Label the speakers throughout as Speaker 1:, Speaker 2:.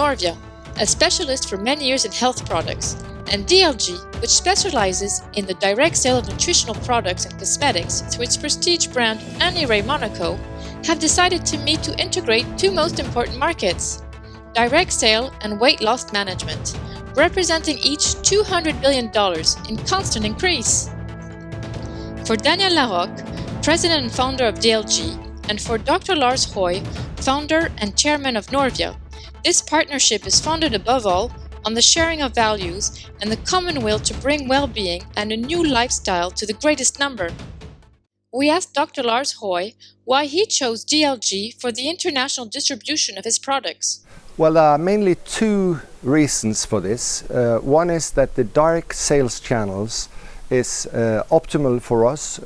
Speaker 1: NORVIA, a specialist for many years in health products, and DLG, which specializes in the direct sale of nutritional products and cosmetics through its prestige brand Anouncement Monaco, have decided to meet to integrate two most important markets: direct sale and weight loss management, representing each $200 billion in constant increase. For Daniel Larocque, president and founder of DLG, and for Dr. Lars Hoy, founder and chairman of NORVIA, this partnership is founded above all on the sharing of values and the common will to bring well-being and a new lifestyle to the greatest number. We asked Dr. Lars Hoy why he chose DLG for the international distribution of his products.
Speaker 2: Well, there are mainly two reasons for this. One is that the direct sales channels is optimal for us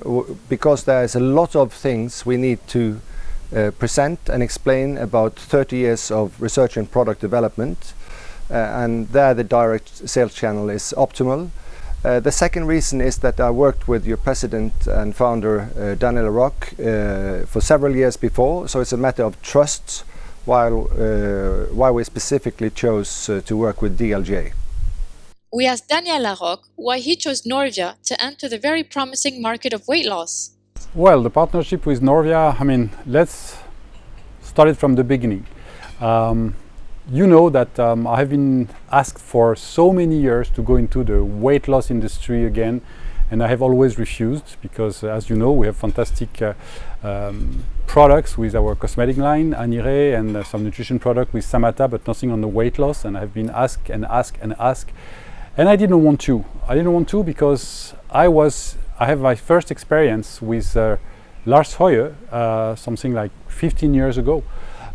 Speaker 2: because there is a lot of things we need to present and explain about 30 years of research and product development, and there the direct sales channel is optimal. The second reason is that I worked with your president and founder Daniel Larocque for several years before, so it's a matter of trust why we specifically chose to work with DLG.
Speaker 1: We asked Daniel Larocque why he chose NORVIA to enter the very promising market of weight loss.
Speaker 3: Well, the partnership with NORVIA, let's start it from the beginning. You know that I have been asked for so many years to go into the weight loss industry again, and I have always refused because, as you know, we have fantastic products with our cosmetic line, Anire, and some nutrition product with Samata, but nothing on the weight loss, and I have been asked and asked and asked, and I didn't want to. I didn't want to because I have my first experience with Lars Hoy, something like 15 years ago.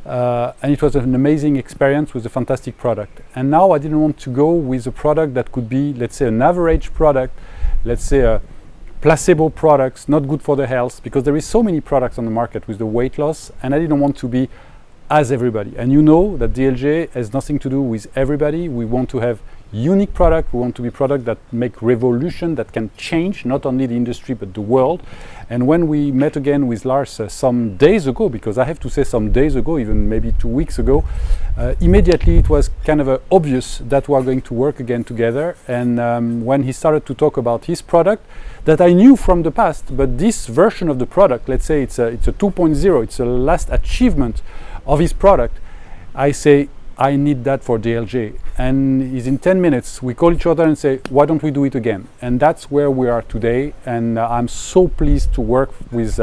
Speaker 3: And it was an amazing experience with a fantastic product. And now I didn't want to go with a product that could be, let's say, an average product, let's say a placebo products, not good for the health, because there is so many products on the market with the weight loss, and I didn't want to be as everybody. And you know that DLG has nothing to do with everybody. We want to have unique product. We want to be product that make revolution, that can change not only the industry but the world. And when we met again with Lars some days ago, because I have to say some days ago, even maybe 2 weeks ago, immediately it was kind of obvious that we are going to work again together. And when he started to talk about his product that I knew from the past, but this version of the product, let's say it's a 2.0, it's a last achievement of his product, I say, I need that for DLG. And in 10 minutes, we call each other and say, why don't we do it again? And that's where we are today. And I'm so pleased to work with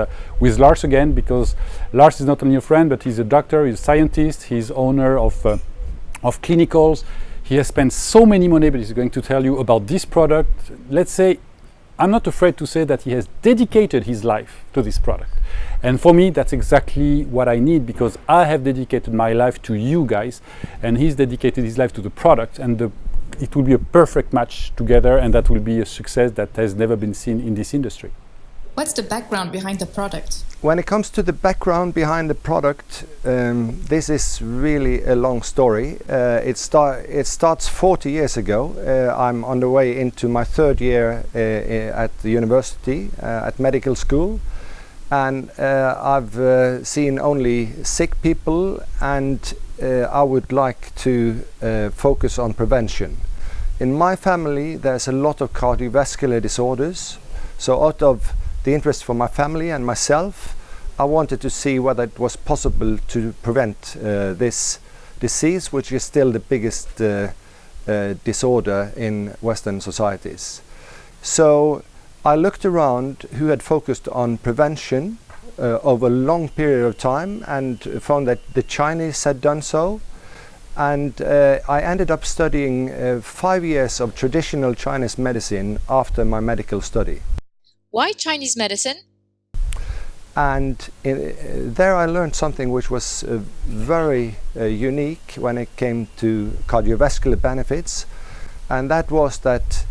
Speaker 3: Lars again, because Lars is not only a friend, but he's a doctor, he's a scientist, he's owner of clinicals. He has spent so many money, but he's going to tell you about this product. Let's say, I'm not afraid to say that he has dedicated his life to this product. And for me, that's exactly what I need, because I have dedicated my life to you guys, and he's dedicated his life to the product, and it will be a perfect match together, and that will be a success that has never been seen in this industry.
Speaker 1: What's the background behind the product?
Speaker 2: When it comes to the background behind the product, this is really a long story. It starts 40 years ago. I'm on the way into my third year at the university, at medical school. And I've seen only sick people, and I would like to focus on prevention. In my family, there's a lot of cardiovascular disorders. So out of the interest for my family and myself, I wanted to see whether it was possible to prevent this disease, which is still the biggest disorder in Western societies. So I looked around who had focused on prevention over a long period of time, and found that the Chinese had done so. And I ended up studying 5 years of traditional Chinese medicine after my medical study.
Speaker 1: Why Chinese medicine?
Speaker 2: And there I learned something which was very unique when it came to cardiovascular benefits, and that was that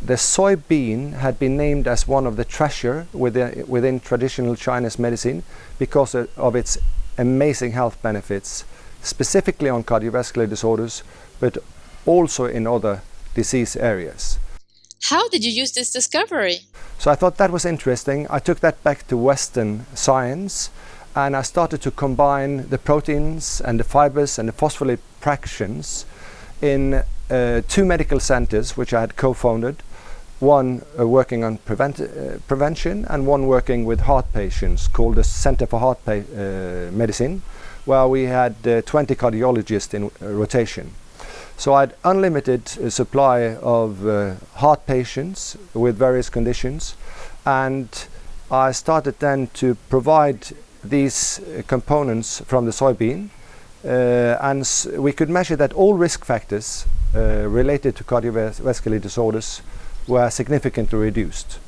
Speaker 2: the soybean had been named as one of the treasure within traditional Chinese medicine because of its amazing health benefits, specifically on cardiovascular disorders, but also in other disease areas.
Speaker 1: How did you use this discovery?
Speaker 2: So I thought that was interesting. I took that back to Western science, and I started to combine the proteins and the fibers and the fractions in 2 medical centers which I had co-founded, one working on prevention and one working with heart patients, called the Center for Heart Medicine, where we had 20 cardiologists in rotation. So I had unlimited supply of heart patients with various conditions, and I started then to provide these components from the soybean, and we could measure that all risk factors related to cardiovascular disorders were significantly reduced.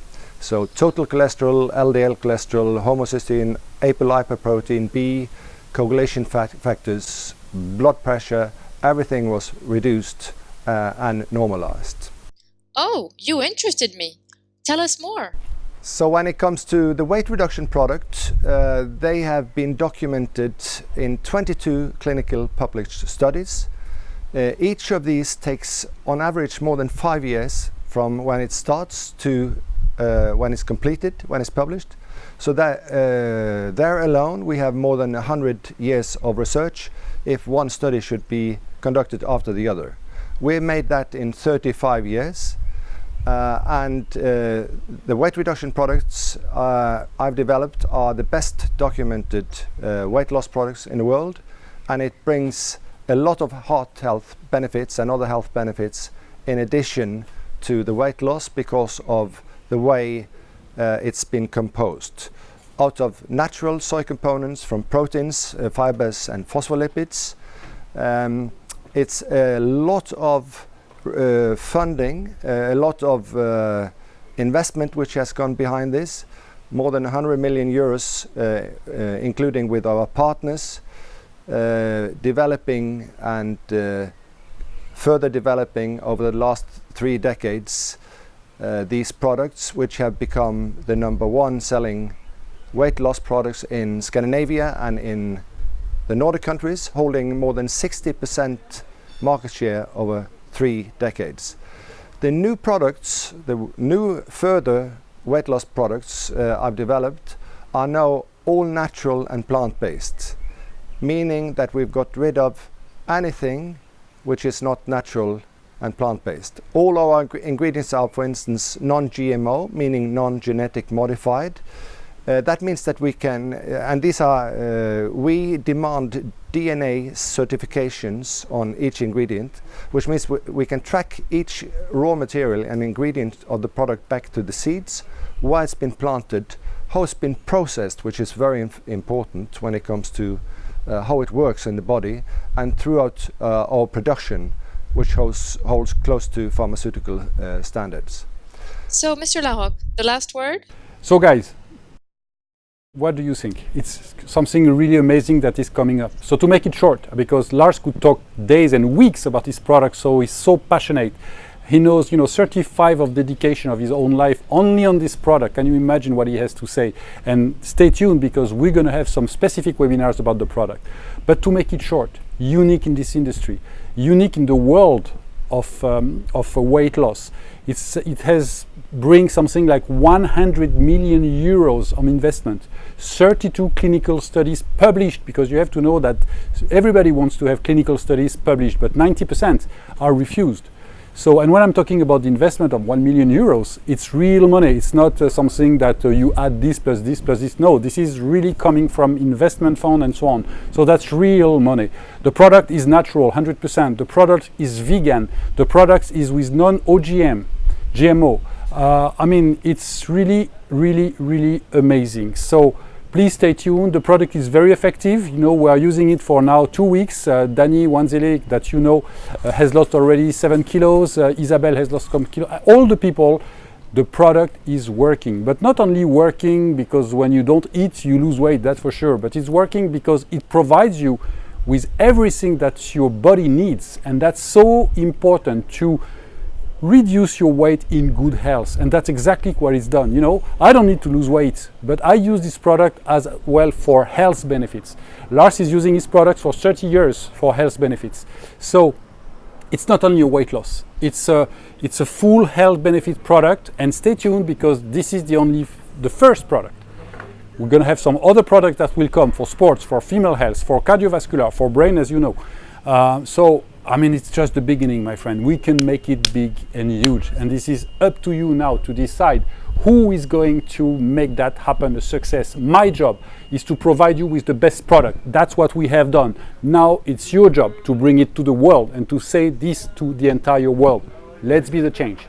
Speaker 2: So total cholesterol, LDL cholesterol, homocysteine, apolipoprotein B, coagulation factors, blood pressure, everything was reduced and normalized.
Speaker 1: Oh, you interested me. Tell us more.
Speaker 2: So when it comes to the weight reduction product, they have been documented in 22 clinical published studies. Each of these takes on average more than 5 years from when it starts to when it's completed, when it's published. So that there alone we have more than 100 years of research if one study should be conducted after the other. We made that in 35 years. And the weight reduction products I've developed are the best documented weight loss products in the world, and it brings a lot of heart health benefits and other health benefits in addition to the weight loss because of the way it's been composed. Out of natural soy components from proteins, fibers and phospholipids. It's a lot of funding, a lot of investment which has gone behind this, more than 100 million euros, including with our partners, developing and further developing over the last 3 decades these products, which have become the #1 selling weight loss products in Scandinavia and in the Nordic countries, holding more than 60% market share over 3 decades. The new products, the new further weight loss products I've developed are now all natural and plant-based, meaning that we've got rid of anything which is not natural and plant-based. All our ingredients are, for instance, non-GMO, meaning non-genetic modified. That means that we can, and these are, we demand DNA certifications on each ingredient, which means we can track each raw material and ingredient of the product back to the seeds, why it's been planted, how it's been processed, which is very important when it comes to how it works in the body, and throughout our production, which holds close to pharmaceutical standards.
Speaker 1: So, Mr. Larocque, the last word?
Speaker 3: So guys, what do you think? It's something really amazing that is coming up. So to make it short, because Lars could talk days and weeks about his product, so he's so passionate. He knows, 35 of dedication of his own life only on this product. Can you imagine what he has to say? And stay tuned, because we're going to have some specific webinars about the product. But to make it short, unique in this industry, unique in the world of weight loss. It has bring something like 100 million euros of investment, 32 clinical studies published, because you have to know that everybody wants to have clinical studies published, but 90% are refused. So, and when I'm talking about the investment of 1 million euros, it's real money. It's not something that you add this plus this plus this. No, this is really coming from investment fund and so on. So that's real money. The product is natural, 100%. The product is vegan. The product is with non-OGM, GMO. I mean, it's really, really, really amazing. So please stay tuned. The product is very effective. We are using it for now 2 weeks. Danny Wanzele, that has lost already 7 kilos. Isabel has lost some kilos. All the people, the product is working. But not only working because when you don't eat, you lose weight, that's for sure. But it's working because it provides you with everything that your body needs. And that's so important to reduce your weight in good health, and that's exactly what it's done. I don't need to lose weight, but I use this product as well for health benefits. Lars is using his product for 30 years for health benefits. So it's not only a weight loss, it's a full health benefit product. And stay tuned, because this is the first product. We're going to have some other products that will come for sports, for female health, for cardiovascular, for brain, as you know. So I mean, it's just the beginning, my friend. We can make it big and huge, and this is up to you now to decide who is going to make that happen a success. My job is to provide you with the best product. That's what we have done. Now it's your job to bring it to the world and to say this to the entire world. Let's be the change.